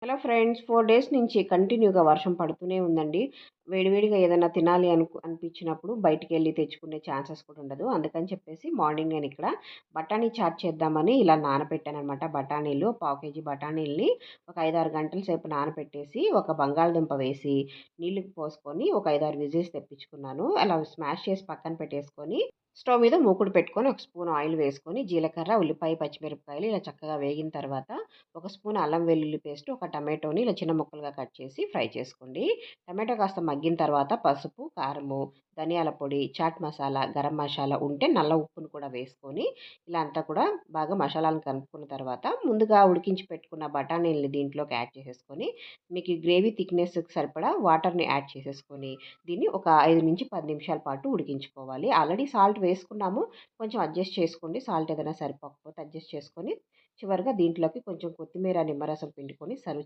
Hello friends, 4 days నుంచి కంటిన్యూగా వర్షం పడుతూనే ఉందండి. వేడివేడిగా ఏదైనా తినాలి అనిపించినప్పుడు బయటికెళ్ళి తెచ్చుకునే ఛాన్సెస్ కూడా ఉండదు. అందుకని చెప్పేసి మార్నింగ్ నేనిక్కడ బఠానీ చాట్ చేద్దామని ఇలా నానబెట్టాననమాట. బఠానీలు పావు కేజీ బఠానీలని ఒక 5, 6 గంటల సేపు నానబెట్టేసి, ఒక బంగాళదుంప వేసి, నీళ్లు పోసుకొని ఒక 5, 6 విజిల్స్ తెప్పించుకున్నాను. అలా స్మాష్ చేసి పక్కన పెట్టేసుకొని, స్టవ్ మీద మూకుడు పెట్టుకొని, ఒక స్పూన్ ఆయిల్ వేసుకొని, జీలకర్ర, ఉల్లిపాయ, పచ్చిమిరపకాయలు ఇలా చక్కగా వేగిన తర్వాత, ఒక స్పూన్ అల్లం వెల్లుల్లి పేస్ట్, ఒక టమాటోని ఇలా చిన్న ముక్కలుగా కట్ చేసి ఫ్రై చేసుకోండి. టమాటో కాస్త మగ్గిన తర్వాత పసుపు, కారము, ధనియాల పొడి, చాట్ మసాలా, గరం మసాలా ఉంటే నల్ల ఉప్పును కూడా వేసుకొని, ఇలా అంతా కూడా బాగా మసాలాలను కలుపుకున్న తర్వాత, ముందుగా ఉడికించి పెట్టుకున్న బఠానీలని దీంట్లోకి యాడ్ చేసేసుకొని, మీకు ఈ గ్రేవీ థిక్నెస్‌కి సరిపడా వాటర్‌ని యాడ్ చేసేసుకొని, దీన్ని ఒక 5-10 నిమిషాల పాటు ఉడికించుకోవాలి. ఆల్రెడీ సాల్ట్ వేసుకున్నాము. కొంచెం అడ్జస్ట్ చేసుకోండి. సాల్ట్ ఏదైనా సరిపోకపోతే అడ్జస్ట్ చేసుకొని, చివరగా దీంట్లోకి కొంచెం కొత్తిమీర, నిమ్మరసం పిండుకొని సర్వ్